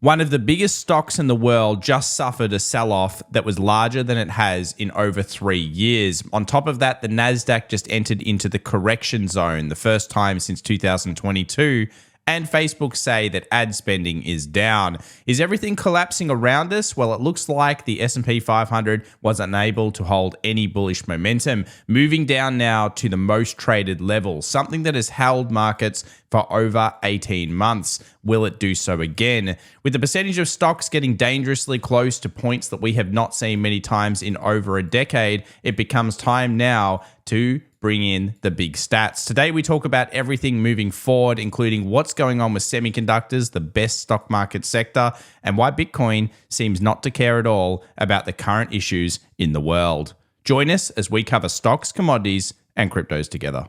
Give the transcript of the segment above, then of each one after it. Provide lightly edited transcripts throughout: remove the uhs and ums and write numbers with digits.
One of the biggest stocks in the world just suffered a sell-off that was larger than it has in over 3 years. On top of that, the Nasdaq just entered into the correction zone, the first time since 2022. And Facebook say that ad spending is down. Is everything collapsing around us? Well, it looks like the S&P 500 was unable to hold any bullish momentum, moving down now to the most traded level, something that has held markets for over 18 months. Will it do so again? With the percentage of stocks getting dangerously close to points that we have not seen many times in over a decade, it becomes time now to bring in the big stats. Today, we talk about everything moving forward, including what's going on with semiconductors, the best stock market sector, and why Bitcoin seems not to care at all about the current issues in the world. Join us as we cover stocks, commodities, and cryptos together.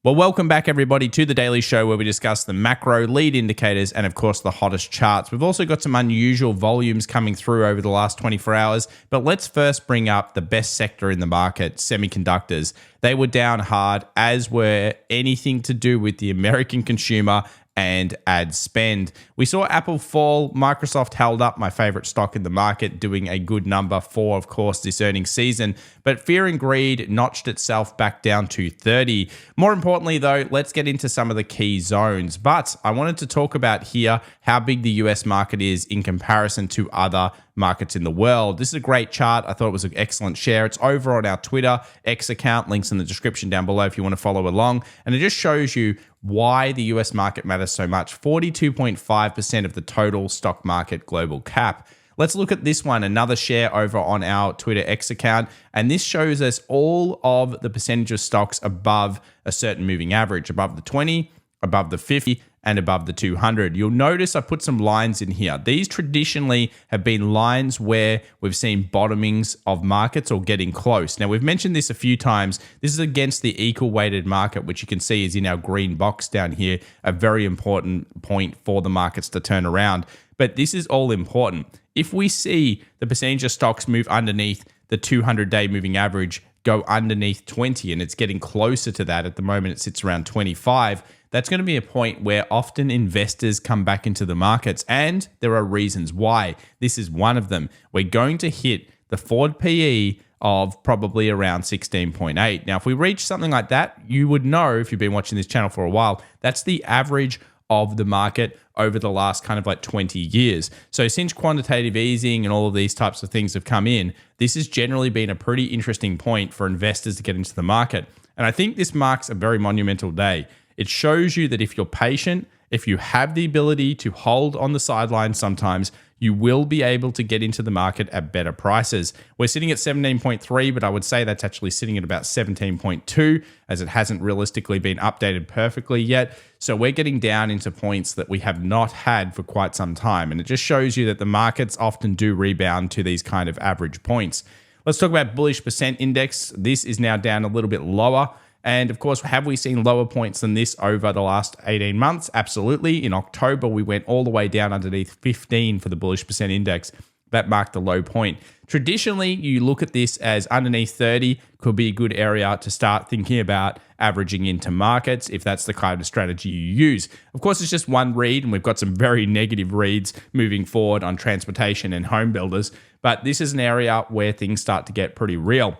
Well, welcome back, everybody, to the Daily Show where we discuss the macro lead indicators and, of course, the hottest charts. We've also got some unusual volumes coming through over the last 24 hours, but let's first bring up the best sector in the market, semiconductors. They were down hard, as were anything to do with the American consumer and ad spend. We saw Apple fall. Microsoft held up, my favorite stock in the market, doing a good number for, of course, this earnings season. But fear and greed notched itself back down to 30. More importantly, though, let's get into some of the key zones. But I wanted to talk about here how big the US market is in comparison to other markets in the world. This is a great chart. I thought it was an excellent share. It's over on our Twitter X account. Links in the description down below if you want to follow along. And it just shows you why the US market matters so much. 42.5% of the total stock market global cap. Let's look at this one, another share over on our Twitter X account. And this shows us all of the percentage of stocks above a certain moving average, above the 20, above the 50, and above the 200. You'll notice I put some lines in here. These traditionally have been lines where we've seen bottomings of markets or getting close. Now, we've mentioned this a few times. This is against the equal weighted market, which you can see is in our green box down here, a very important point for the markets to turn around. But this is all important. If we see the percentage of stocks move underneath the 200-day moving average, go underneath 20, and it's getting closer to that. At the moment, it sits around 25. That's going to be a point where often investors come back into the markets, and there are reasons why. This is one of them. We're going to hit the forward PE of probably around 16.8. Now, if we reach something like that, you would know, if you've been watching this channel for a while, that's the average of the market over the last kind of like 20 years. So since quantitative easing and all of these types of things have come in, this has generally been a pretty interesting point for investors to get into the market. And I think this marks a very monumental day. It shows you that if you're patient, if you have the ability to hold on the sidelines sometimes, you will be able to get into the market at better prices. We're sitting at 17.3, but I would say that's actually sitting at about 17.2 as it hasn't realistically been updated perfectly yet. So we're getting down into points that we have not had for quite some time. And it just shows you that the markets often do rebound to these kind of average points. Let's talk about bullish percent index. This is now down a little bit lower. And of course, have we seen lower points than this over the last 18 months? Absolutely. In October, we went all the way down underneath 15 for the bullish percent index. That marked the low point. Traditionally, you look at this as underneath 30 could be a good area to start thinking about averaging into markets if that's the kind of strategy you use. Of course, it's just one read, and we've got some very negative reads moving forward on transportation and home builders. But this is an area where things start to get pretty real.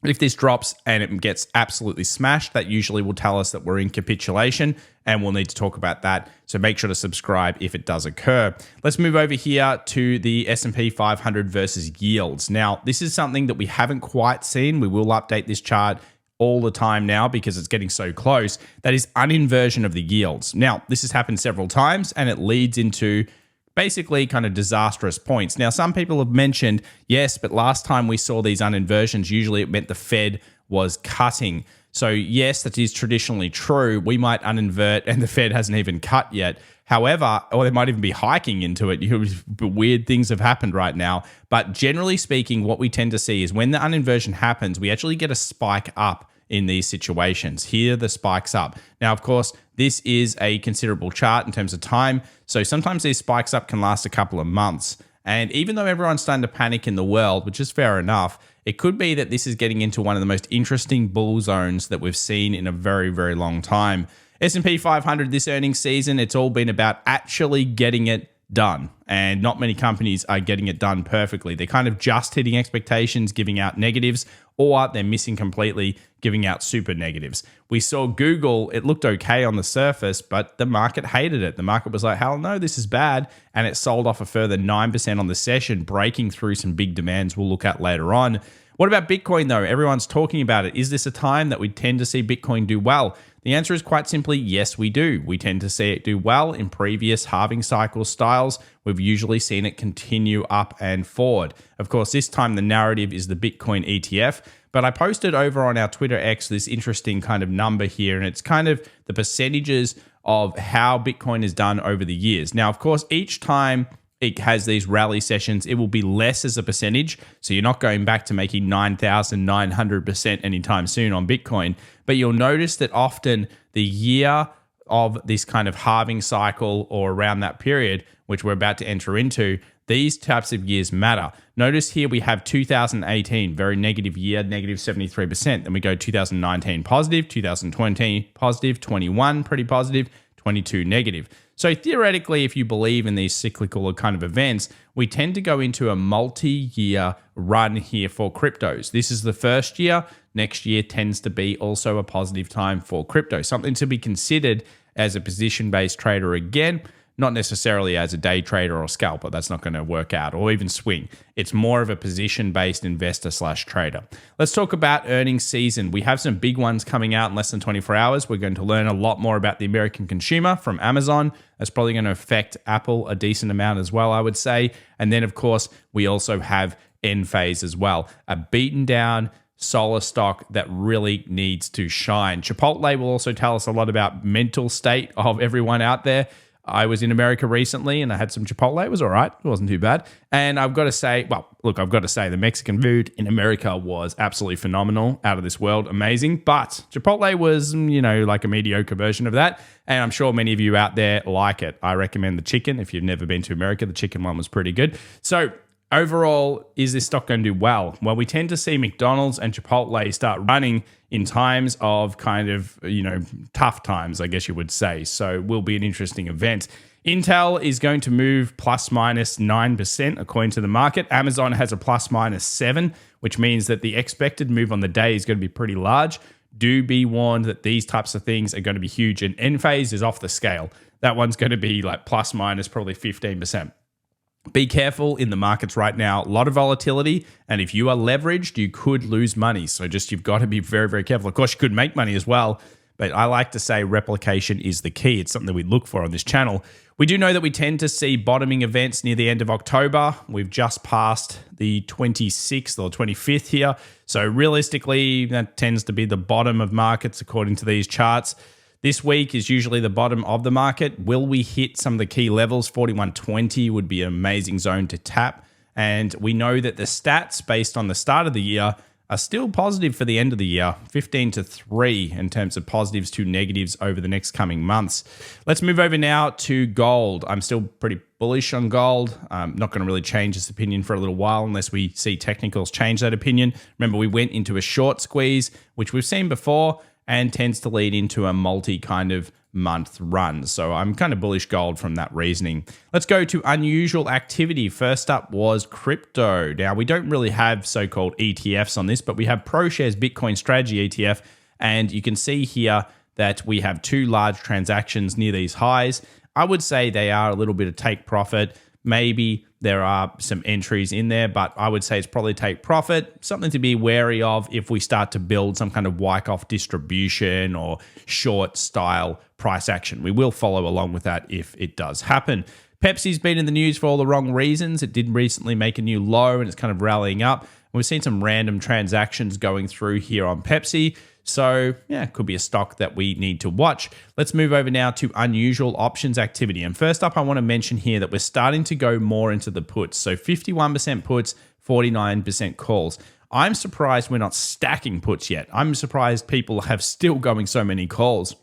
If this drops and it gets absolutely smashed, that usually will tell us that we're in capitulation, and we'll need to talk about that. So make sure to subscribe if it does occur. Let's move over here to the S&P 500 versus yields. Now, this is something that we haven't quite seen. We will update this chart all the time now because it's getting so close. That is uninversion of the yields. Now, this has happened several times, and it leads into basically kind of disastrous points. Now, some people have mentioned, yes, but last time we saw these uninversions, usually it meant the Fed was cutting. So yes, that is traditionally true. We might uninvert and the Fed hasn't even cut yet. However, or they might even be hiking into it. Weird things have happened right now. But generally speaking, what we tend to see is when the uninversion happens, we actually get a spike up in these situations. Here, the spikes up. Now, of course, this is a considerable chart in terms of time. So sometimes these spikes up can last a couple of months. And even though everyone's starting to panic in the world, which is fair enough, it could be that this is getting into one of the most interesting bull zones that we've seen in a very, very long time. S&P 500 this earnings season, it's all been about actually getting it done. And not many companies are getting it done perfectly. They're kind of just hitting expectations, giving out negatives, or they're missing completely, giving out super negatives. We saw Google, it looked okay on the surface, but the market hated it. The market was like, hell no, this is bad. And it sold off a further 9% on the session, breaking through some big demands we'll look at later on. What about Bitcoin though? Everyone's talking about it. Is this a time that we tend to see Bitcoin do well? The answer is quite simply, yes, we do. We tend to see it do well in previous halving cycle styles. We've usually seen it continue up and forward. Of course, this time the narrative is the Bitcoin ETF, but I posted over on our Twitter X this interesting kind of number here, and it's kind of the percentages of how Bitcoin is done over the years. Now, of course, each time it has these rally sessions, it will be less as a percentage. So you're not going back to making 9,900% anytime soon on Bitcoin. But you'll notice that often the year of this kind of halving cycle or around that period, which we're about to enter into, these types of years matter. Notice here we have 2018, very negative year, negative 73%. Then we go 2019 positive, 2020 positive, 21 pretty positive, 22 negative. So theoretically, if you believe in these cyclical kind of events, we tend to go into a multi-year run here for cryptos. This is the first year. Next year tends to be also a positive time for crypto, something to be considered as a position-based trader again, not necessarily as a day trader or scalper. That's not going to work out, or even swing. It's more of a position-based investor / trader. Let's talk about earnings season. We have some big ones coming out in less than 24 hours. We're going to learn a lot more about the American consumer from Amazon. That's probably going to affect Apple a decent amount as well, I would say. And then, of course, we also have Enphase as well, a beaten down solar stock that really needs to shine. Chipotle will also tell us a lot about mental state of everyone out there. I was in America recently and I had some Chipotle. It was all right. It wasn't too bad. And I've got to say, the Mexican food in America was absolutely phenomenal, out of this world, amazing. But Chipotle was, like a mediocre version of that. And I'm sure many of you out there like it. I recommend the chicken. If you've never been to America, the chicken one was pretty good. So overall, is this stock going to do well? Well, we tend to see McDonald's and Chipotle start running in times of kind of, tough times, I guess you would say. So it will be an interesting event. Intel is going to move plus minus 9% according to the market. Amazon has a plus minus 7, which means that the expected move on the day is going to be pretty large. Do be warned that these types of things are going to be huge. And Enphase is off the scale. That one's going to be like plus minus probably 15%. Be careful in the markets right now. A lot of volatility. And if you are leveraged, you could lose money. So you've got to be very, very careful. Of course, you could make money as well. But I like to say replication is the key. It's something that we look for on this channel. We do know that we tend to see bottoming events near the end of October. We've just passed the 26th or 25th here. So realistically, that tends to be the bottom of markets according to these charts. This week is usually the bottom of the market. Will we hit some of the key levels? 4120 would be an amazing zone to tap. And we know that the stats based on the start of the year are still positive for the end of the year, 15-3 in terms of positives to negatives over the next coming months. Let's move over now to gold. I'm still pretty bullish on gold. I'm not going to really change this opinion for a little while unless we see technicals change that opinion. Remember, we went into a short squeeze, which we've seen before, and tends to lead into a multi kind of month run. So I'm kind of bullish gold from that reasoning. Let's go to unusual activity. First up was crypto. Now, we don't really have so-called ETFs on this, but we have ProShares Bitcoin Strategy ETF. And you can see here that we have 2 large transactions near these highs. I would say they are a little bit of take profit. Maybe there are some entries in there, but I would say it's probably take profit. Something to be wary of if we start to build some kind of Wyckoff distribution or short style price action. We will follow along with that if it does happen. Pepsi's been in the news for all the wrong reasons. It did recently make a new low and it's kind of rallying up. We've seen some random transactions going through here on Pepsi. So, it could be a stock that we need to watch. Let's move over now to unusual options activity. And first up, I want to mention here that we're starting to go more into the puts. So 51% puts, 49% calls. I'm surprised we're not stacking puts yet. I'm surprised people have still going so many calls.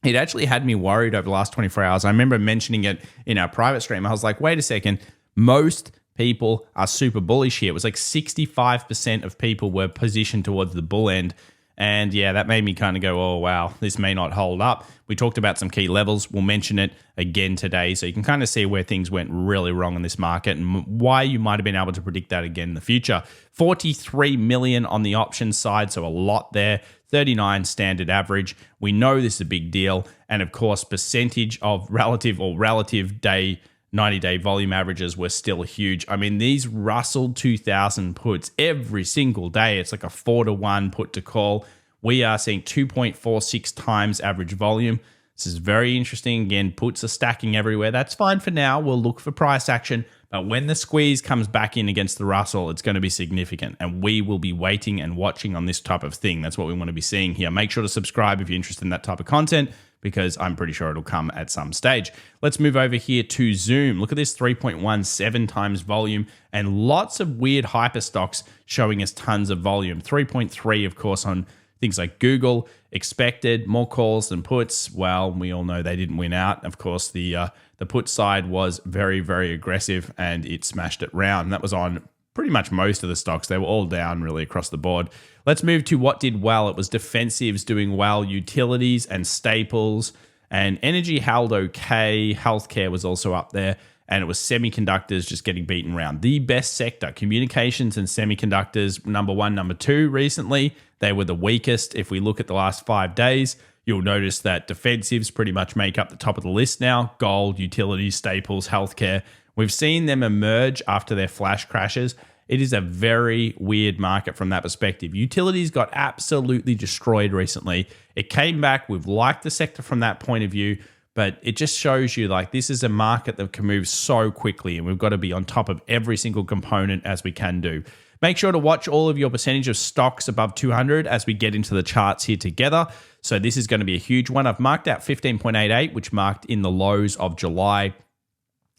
It actually had me worried over the last 24 hours. I remember mentioning it in our private stream. I was like, wait a second, most people are super bullish here. It was like 65% of people were positioned towards the bull end. And yeah, that made me kind of go, oh, wow, this may not hold up. We talked about some key levels. We'll mention it again today. So you can kind of see where things went really wrong in this market and why you might have been able to predict that again in the future. 43 million on the options side, so a lot there. 39 standard average. We know this is a big deal. And of course, percentage of relative day 90-day volume averages were still huge. I mean, these Russell 2000 puts every single day, it's like a 4-to-1 put to call. We are seeing 2.46 times average volume. This is very interesting. Again, puts are stacking everywhere. That's fine for now. We'll look for price action. But when the squeeze comes back in against the Russell, it's going to be significant. And we will be waiting and watching on this type of thing. That's what we want to be seeing here. Make sure to subscribe if you're interested in that type of content, because I'm pretty sure it'll come at some stage. Let's move over here to Zoom. Look at this 3.17 times volume and lots of weird hyper stocks showing us tons of volume. 3.3, of course, on things like Google. Expected more calls than puts. Well, we all know they didn't win out. Of course, the put side was very, very aggressive and it smashed it round. And that was on pretty much most of the stocks. They were all down really across the board. Let's move to what did well. It was defensives doing well, utilities and staples, and energy held okay. Healthcare was also up there, and it was semiconductors just getting beaten around. The best sector, communications and semiconductors, number one, number two recently. They were the weakest. If we look at the last 5 days, you'll notice that defensives pretty much make up the top of the list now. Gold, utilities, staples, healthcare. We've seen them emerge after their flash crashes. It is a very weird market from that perspective. Utilities got absolutely destroyed recently. It came back. We've liked the sector from that point of view, but it just shows you like this is a market that can move so quickly, and we've got to be on top of every single component as we can do. Make sure to watch all of your percentage of stocks above 200 as we get into the charts here together. So this is going to be a huge one. I've marked out 15.88, which marked in the lows of July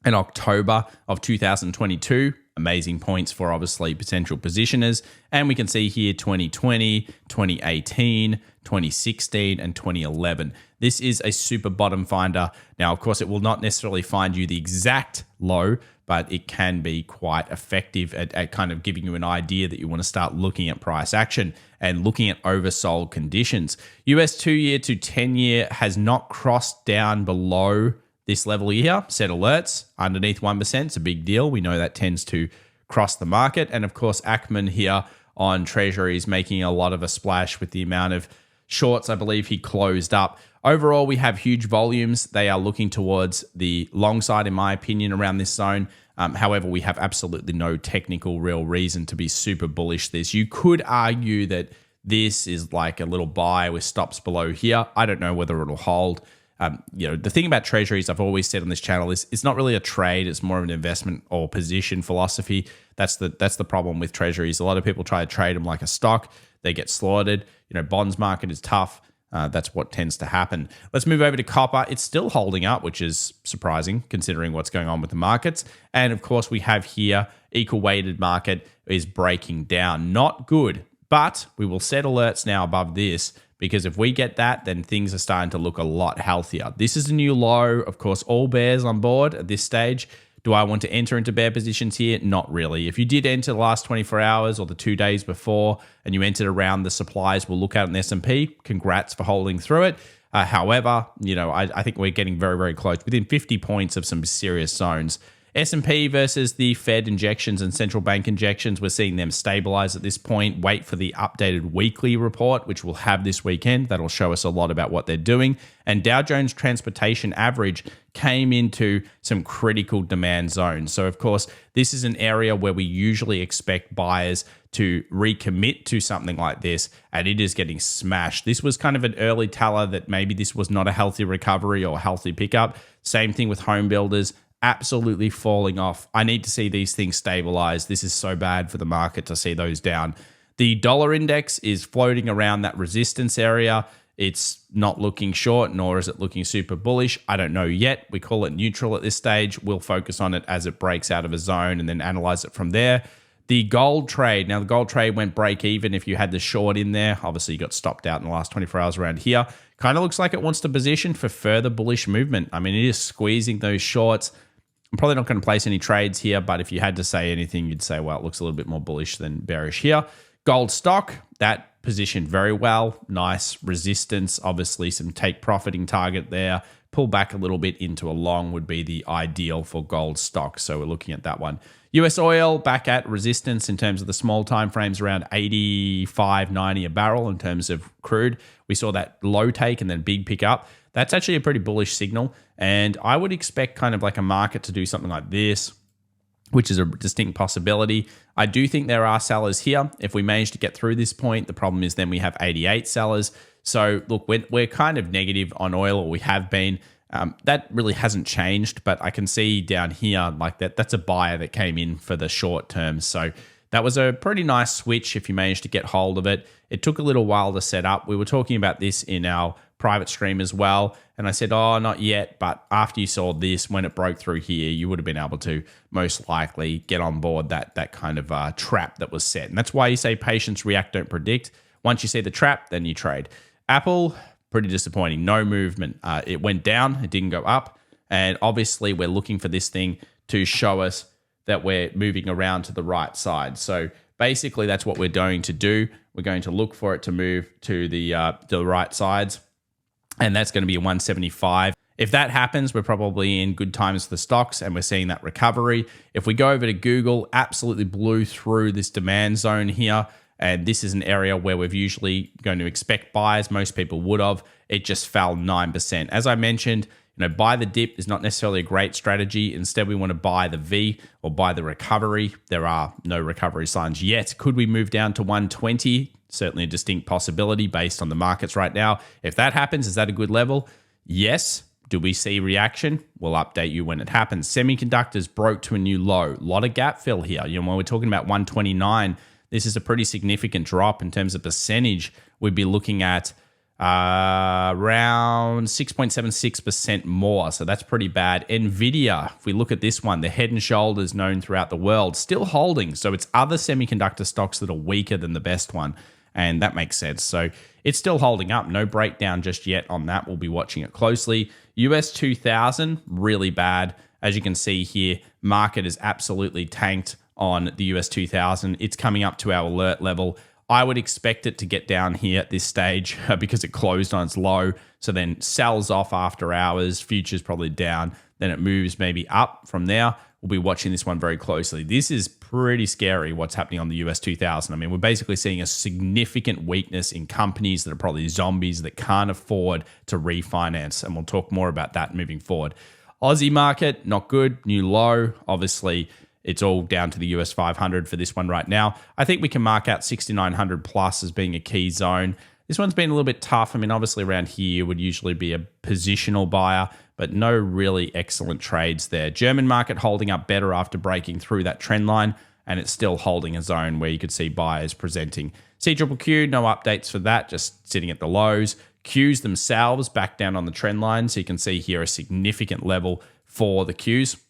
and October of 2022. Amazing points for obviously potential positioners. And we can see here 2020, 2018, 2016, and 2011. This is a super bottom finder. Now, of course, it will not necessarily find you the exact low, but it can be quite effective at kind of giving you an idea that you want to start looking at price action and looking at oversold conditions. US 2-year to 10-year has not crossed down below this level here. Set alerts underneath 1%. It's a big deal. We know that tends to cross the market. And of course, Ackman here on Treasuries making a lot of a splash with the amount of shorts I believe he closed up. Overall, we have huge volumes. They are looking towards the long side, in my opinion, around this zone. However, we have absolutely no technical real reason to be super bullish this. You could argue that this is like a little buy with stops below here. I don't know whether it'll hold. The thing about treasuries, I've always said on this channel, is it's not really a trade. It's more of an investment or position philosophy. That's the problem with treasuries. A lot of people try to trade them like a stock. They get slaughtered. Bonds market is tough. That's what tends to happen. Let's move over to copper. It's still holding up, which is surprising considering what's going on with the markets. And of course, we have here equal weighted market is breaking down. Not good, but we will set alerts now above this, because if we get that, then things are starting to look a lot healthier. This is a new low. Of course, all bears on board at this stage. Do I want to enter into bear positions here? Not really. If you did enter the last 24 hours or the 2 days before and you entered around the supplies we'll look at in the S&P, congrats for holding through it. However, I think we're getting very, very close, within 50 points of some serious zones. S&P versus the Fed injections and central bank injections, we're seeing them stabilize at this point. Wait for the updated weekly report, which we'll have this weekend. That'll show us a lot about what they're doing. And Dow Jones Transportation Average came into some critical demand zones. So, of course, this is an area where we usually expect buyers to recommit to something like this, and it is getting smashed. This was kind of an early teller that maybe this was not a healthy recovery or healthy pickup. Same thing with home builders. Absolutely falling off. I need to see these things stabilize. This is so bad for the market to see those down. The dollar index is floating around that resistance area. It's not looking short, nor is it looking super bullish. I don't know yet. We call it neutral at this stage. We'll focus on it as it breaks out of a zone and then analyze it from there. The gold trade. Now, the gold trade went break even if you had the short in there. Obviously, you got stopped out in the last 24 hours around here. Kind of looks like it wants to position for further bullish movement. I mean, it is squeezing those shorts. I'm probably not going to place any trades here, but if you had to say anything, you'd say, well, it looks a little bit more bullish than bearish here. Gold stock, that positioned very well. Nice resistance, obviously some take profiting target there. Pull back a little bit into a long would be the ideal for gold stocks. So we're looking at that one. US oil back at resistance in terms of the small time frames, around 85, 90 a barrel in terms of crude. We saw that low take and then big pick up. That's actually a pretty bullish signal. And I would expect kind of like a market to do something like this, which is a distinct possibility. I do think there are sellers here. If we manage to get through this point, the problem is then we have 88 sellers. So look, we're kind of negative on oil, or we have been. That really hasn't changed, but I can see down here like that's a buyer that came in for the short term. So that was a pretty nice switch if you managed to get hold of it. It took a little while to set up. We were talking about this in our private stream as well. And I said, oh, not yet. But after you saw this, when it broke through here, you would have been able to most likely get on board that kind of trap that was set. And that's why you say patience, react, don't predict. Once you see the trap, then you trade. Apple, pretty disappointing. No movement. It went down. It didn't go up. And obviously, we're looking for this thing to show us that we're moving around to the right side. So basically, that's what we're going to do. We're going to look for it to move to the right sides. And that's going to be a 175. If that happens, we're probably in good times for the stocks and we're seeing that recovery. If we go over to Google, absolutely blew through this demand zone here. And this is an area where we've usually going to expect buys. Most people would have. It just fell 9%. As I mentioned, buy the dip is not necessarily a great strategy. Instead, we want to buy the V or buy the recovery. There are no recovery signs yet. Could we move down to 120? Certainly a distinct possibility based on the markets right now. If that happens, is that a good level? Yes. Do we see reaction? We'll update you when it happens. Semiconductors broke to a new low. A lot of gap fill here. When we're talking about 129, this is a pretty significant drop in terms of percentage. We'd be looking at around 6.76% more. So that's pretty bad. Nvidia, if we look at this one, the head and shoulders known throughout the world, still holding. So it's other semiconductor stocks that are weaker than the best one. And that makes sense. So it's still holding up. No breakdown just yet on that. We'll be watching it closely. US 2000, really bad. As you can see here, market is absolutely tanked on the US 2000. It's coming up to our alert level. I would expect it to get down here at this stage because it closed on its low. So then sells off after hours. Futures probably down. Then it moves maybe up from there. We'll be watching this one very closely. This is pretty scary what's happening on the US 2000. I mean, we're basically seeing a significant weakness in companies that are probably zombies that can't afford to refinance. And we'll talk more about that moving forward. Aussie market, not good. New low. Obviously, it's all down to the US 500 for this one right now. I think we can mark out 6,900 plus as being a key zone. This one's been a little bit tough. I mean, obviously around here would usually be a positional buyer, but no really excellent trades there. German market holding up better after breaking through that trend line, and it's still holding a zone where you could see buyers presenting. CQQ, no updates for that, just sitting at the lows. Qs themselves back down on the trend line, so you can see here a significant level for the Qs.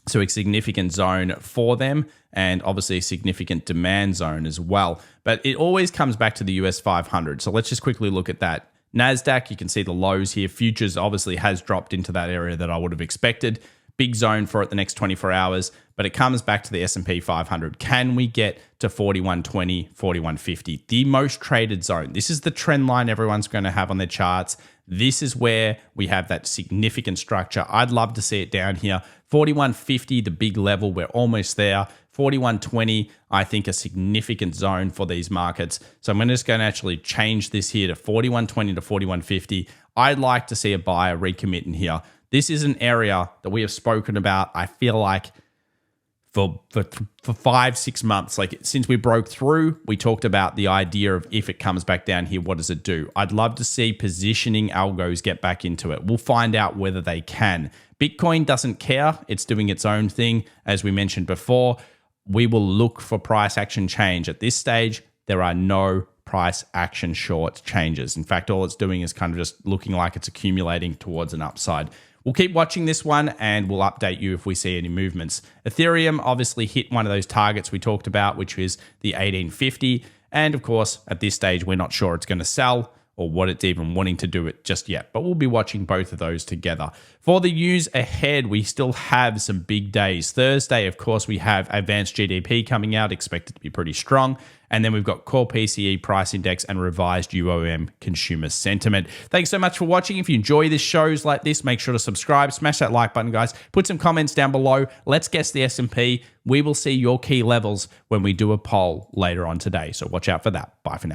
So a significant zone for them, and obviously a significant demand zone as well. But it always comes back to the US 500. So let's just quickly look at that. NASDAQ, you can see the lows here. Futures obviously has dropped into that area that I would have expected. Big zone for it the next 24 hours, but it comes back to the S&P 500. Can we get to 4120, 4150? The most traded zone. This is the trend line everyone's going to have on their charts. This is where we have that significant structure. I'd love to see it down here. 4150, the big level, we're almost there. 4120, I think a significant zone for these markets. So I'm just going to actually change this here to 4120 to 4150. I'd like to see a buyer recommit in here. This is an area that we have spoken about, I feel like, for 5-6 months. Like since we broke through, we talked about the idea of if it comes back down here, what does it do? I'd love to see positioning algos get back into it. We'll find out whether they can. Bitcoin doesn't care. It's doing its own thing. As we mentioned before, we will look for price action change. At this stage, there are no price action short changes. In fact, all it's doing is kind of just looking like it's accumulating towards an upside. We'll keep watching this one and we'll update you if we see any movements. Ethereum obviously hit one of those targets we talked about, which is the 1850. And of course, at this stage, we're not sure it's going to sell or what it's even wanting to do it just yet. But we'll be watching both of those together. For the news ahead, we still have some big days. Thursday, of course, we have advanced GDP coming out, expected to be pretty strong. And then we've got core PCE price index and revised UOM consumer sentiment. Thanks so much for watching. If you enjoy this shows like this, make sure to subscribe, smash that like button, guys. Put some comments down below. Let's guess the S&P. We will see your key levels when we do a poll later on today. So watch out for that. Bye for now.